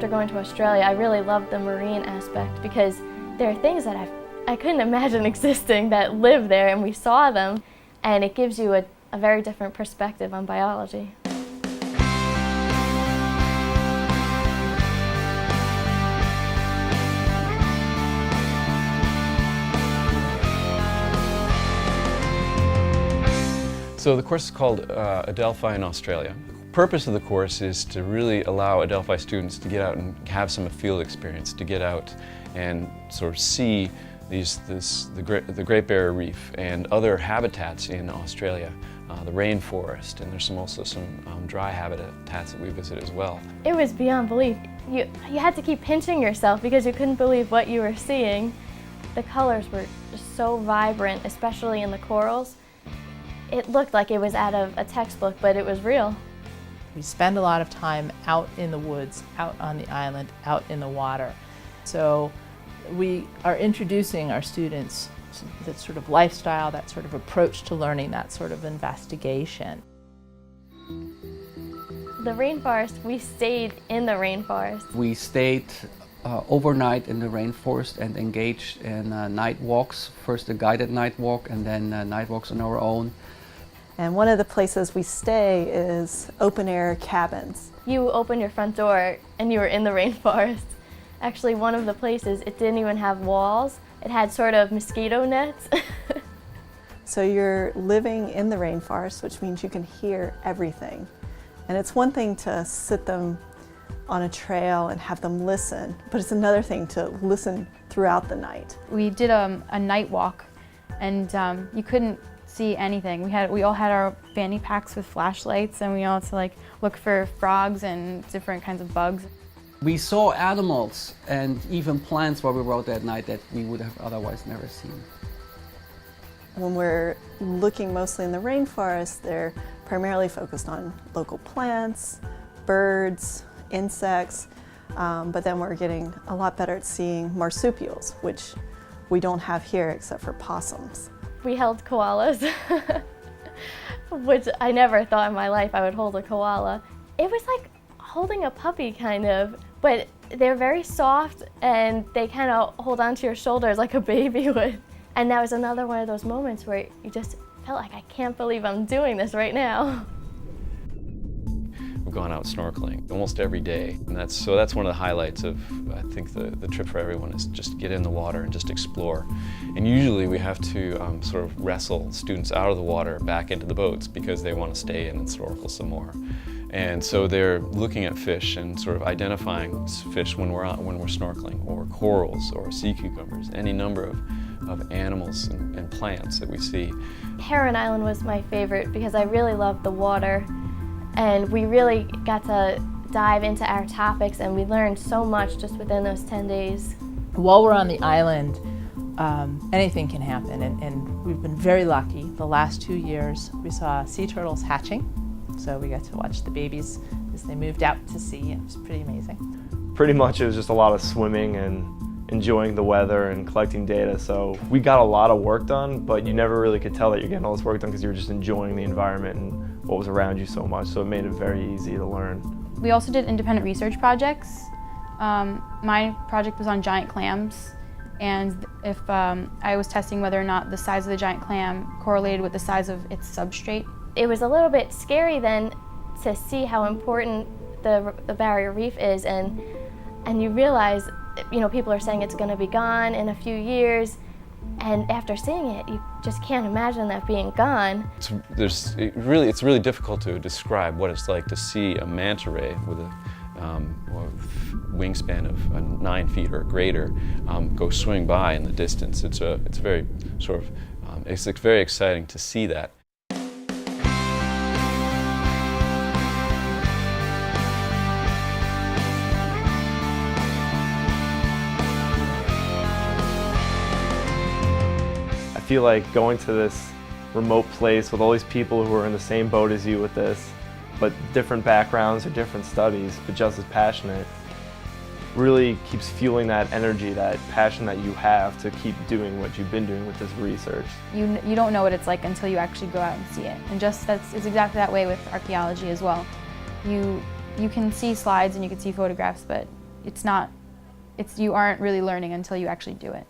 after going to Australia, I really loved the marine aspect because there are things that I couldn't imagine existing that live there, and we saw them, and it gives you a very different perspective on biology. So the course is called Adelphi in Australia. The purpose of the course is to really allow Adelphi students to get out and have some field experience, to get out and sort of see the Great Barrier Reef and other habitats in Australia, the rainforest, and there's also some dry habitats that we visit as well. It was beyond belief. You had to keep pinching yourself because you couldn't believe what you were seeing. The colors were just so vibrant, especially in the corals. It looked like it was out of a textbook, but it was real. We spend a lot of time out in the woods, out on the island, out in the water. So we are introducing our students to that sort of lifestyle, that sort of approach to learning, that sort of investigation. The rainforest, we stayed in the rainforest. We stayed overnight in the rainforest and engaged in night walks. First a guided night walk and then night walks on our own. And one of the places we stay is open-air cabins. You opened your front door and you were in the rainforest. Actually, one of the places, it didn't even have walls. It had sort of mosquito nets. So you're living in the rainforest, which means you can hear everything. And it's one thing to sit them on a trail and have them listen, but it's another thing to listen throughout the night. We did a night walk, and you couldn't see anything. We all had our fanny packs with flashlights, and we all had to look for frogs and different kinds of bugs. We saw animals and even plants while we were out that night that we would have otherwise never seen. When we're looking mostly in the rainforest, they're primarily focused on local plants, birds, insects, but then we're getting a lot better at seeing marsupials, which we don't have here except for possums. We held koalas, which I never thought in my life I would hold a koala. It was like holding a puppy, kind of, but they're very soft and they kind of hold onto your shoulders like a baby would. And that was another one of those moments where you just felt like, I can't believe I'm doing this right now. We've gone out snorkeling almost every day, and so that's one of the highlights of, I think, the trip for everyone is just get in the water and just explore. And usually we have to sort of wrestle students out of the water back into the boats because they want to stay in and snorkel some more. And so they're looking at fish and sort of identifying fish when we're snorkeling, or corals or sea cucumbers, any number of animals and plants that we see. Heron Island was my favorite because I really loved the water. And we really got to dive into our topics, and we learned so much just within those 10 days. While we're on the island, anything can happen, and we've been very lucky. The last 2 years, we saw sea turtles hatching, so we got to watch the babies as they moved out to sea. It was pretty amazing. Pretty much it was just a lot of swimming and enjoying the weather and collecting data, so we got a lot of work done, but you never really could tell that you're getting all this work done because you were just enjoying the environment and what was around you so much, so it made it very easy to learn. We also did independent research projects. My project was on giant clams, and if I was testing whether or not the size of the giant clam correlated with the size of its substrate. It was a little bit scary then to see how important the barrier reef is, and you realize, people are saying it's going to be gone in a few years. And after seeing it, you just can't imagine that being gone. It's really difficult to describe what it's like to see a manta ray with a wingspan of 9 feet or greater go swimming by in the distance. It's very sort of it's very exciting to see that. I feel like going to this remote place with all these people who are in the same boat as you with this, but different backgrounds or different studies, but just as passionate, really keeps fueling that energy, that passion that you have to keep doing what you've been doing with this research. You don't know what it's like until you actually go out and see it. And it's exactly that way with archaeology as well. You can see slides and you can see photographs, but you aren't really learning until you actually do it.